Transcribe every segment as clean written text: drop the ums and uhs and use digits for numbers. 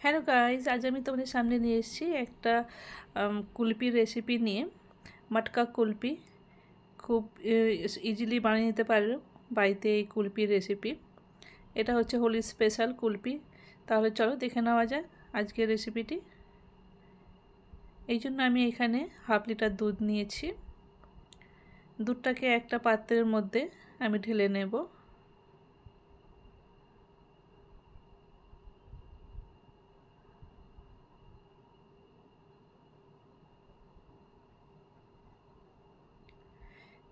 Hello guys, আজ আমি তোমাদের সামনে নিয়ে এসেছি একটা কুলপির রেসিপি নিয়ে। মটকা কুলপি খুব ইজিলি বানিয়ে নিতে পারো বাড়িতে এই কুলপির রেসিপি। এটা হচ্ছে হোলির স্পেশাল কুলপি। তাহলে চলো দেখে নেওয়া যাক আজকের রেসিপিটি। এই জন্য আমি এখানে হাফ লিটার দুধ নিয়েছি। দুধটাকে একটা পাত্রের মধ্যে আমি ঢেলে নেব।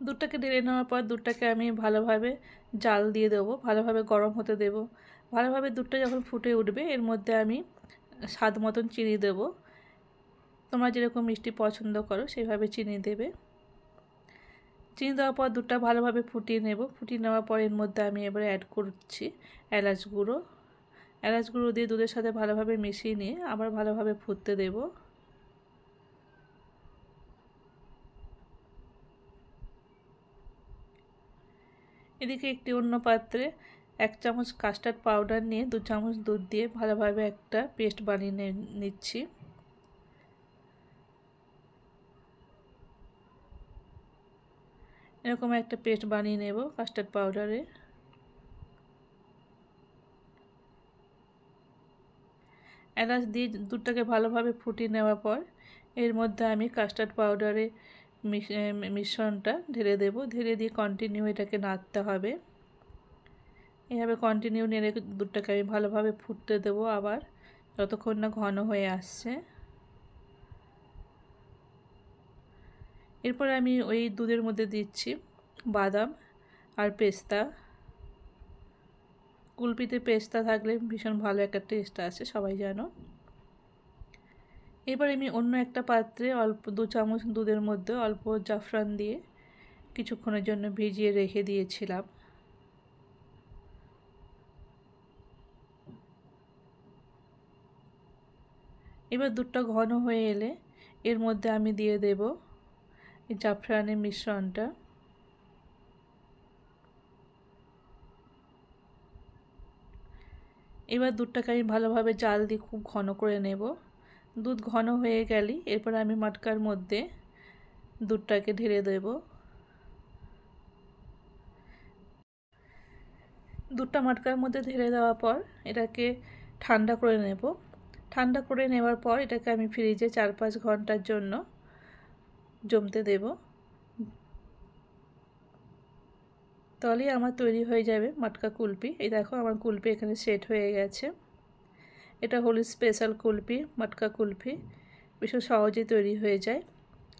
দুধটাকে ঢেলে নেওয়ার পর দুধটাকে আমি ভালোভাবে জাল দিয়ে দেবো, ভালোভাবে গরম হতে দেব। ভালোভাবে দুধটা যখন ফুটে উঠবে এর মধ্যে আমি স্বাদ মতন চিনি দেব। তোমরা যেরকম মিষ্টি পছন্দ করো সেইভাবে চিনি দেবে। চিনি দেওয়ার পর দুধটা ভালোভাবে ফুটিয়ে নেব। ফুটিয়ে নেওয়ার পর এর মধ্যে আমি এবারে অ্যাড করছি এলাচ গুঁড়ো। এলাচ গুঁড়ো দিয়ে দুধের সাথে ভালোভাবে মিশিয়ে নিয়ে আবার ভালোভাবে ফুটতে দেব। এদিকে একটি অন্য পাত্রে 1 চামচ কাস্টার্ড পাউডার নিয়ে 2 চামচ দুধ দিয়ে ভালোভাবে একটা পেস্ট বানিয়ে নিচ্ছি। এরকম একটা পেস্ট বানিয়ে নেব কাস্টার্ড পাউডারে। এলাচ দিয়ে দুধটাকে ভালোভাবে ফুটিয়ে নেওয়ার পর এর মধ্যে আমি কাস্টার্ড পাউডারে মিশ্রণটা ঢেলে দেব। ঢেলে দিয়ে কন্টিনিউ এটাকে নাড়তে হবে। এভাবে কন্টিনিউ নেড়ে দুধটাকে আমি ভালোভাবে ফুটতে দেব আবার, যতক্ষণ না ঘন হয়ে আসছে। এরপর আমি ওই দুধের মধ্যে দিচ্ছি বাদাম আর পেস্তা। কুলপিতে পেস্তা থাকলে ভীষণ ভালো একটা টেস্ট আসে, সবাই জানো। এবার আমি অন্য একটা পাত্রে অল্প 2 চামচ দুধের মধ্যে অল্প জাফরান দিয়ে কিছুক্ষণের জন্য ভিজিয়ে রেখে দিয়েছিলাম। এবার দুধটা ঘন হয়ে এলে এর মধ্যে আমি দিয়ে দেব এই জাফরানের মিশ্রণটা। এবার দুধটাকে আমি ভালোভাবে জাল দিয়ে খুব ঘন করে নেব। দুধ ঘন হয়ে গেলে এরপর আমি মটকার মধ্যে দুধটাকে ঢেলে দেব। দুধটা মটকার মধ্যে ঢেলে দেওয়ার পর এটাকে ঠান্ডা করে নেব। ঠান্ডা করে নেওয়ার পর এটাকে আমি ফ্রিজে 4-5 ঘন্টার জন্য জমতে দেব। তাহলেই আমার তৈরি হয়ে যাবে মটকা কুলপি। এই দেখো আমার কুলপি এখানে সেট হয়ে গেছে। এটা হলো স্পেশাল কুলপি, মটকা কুলপি। ভীষণ সহজেই তৈরি হয়ে যায়।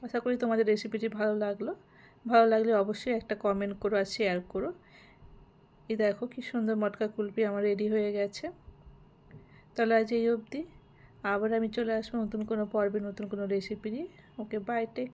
আশা করি তোমাদের রেসিপিটি ভালো লাগলো। ভালো লাগলে অবশ্যই একটা কমেন্ট করো আর শেয়ার করো। এই দেখো কি সুন্দর মটকা কুলপি আমার রেডি হয়ে গেছে। তাহলে আজ এই অবধি। আবার আমি চলে আসবো নতুন কোনো পর্বে নতুন কোনো রেসিপি নিয়ে। ওকে, বাই, টেক।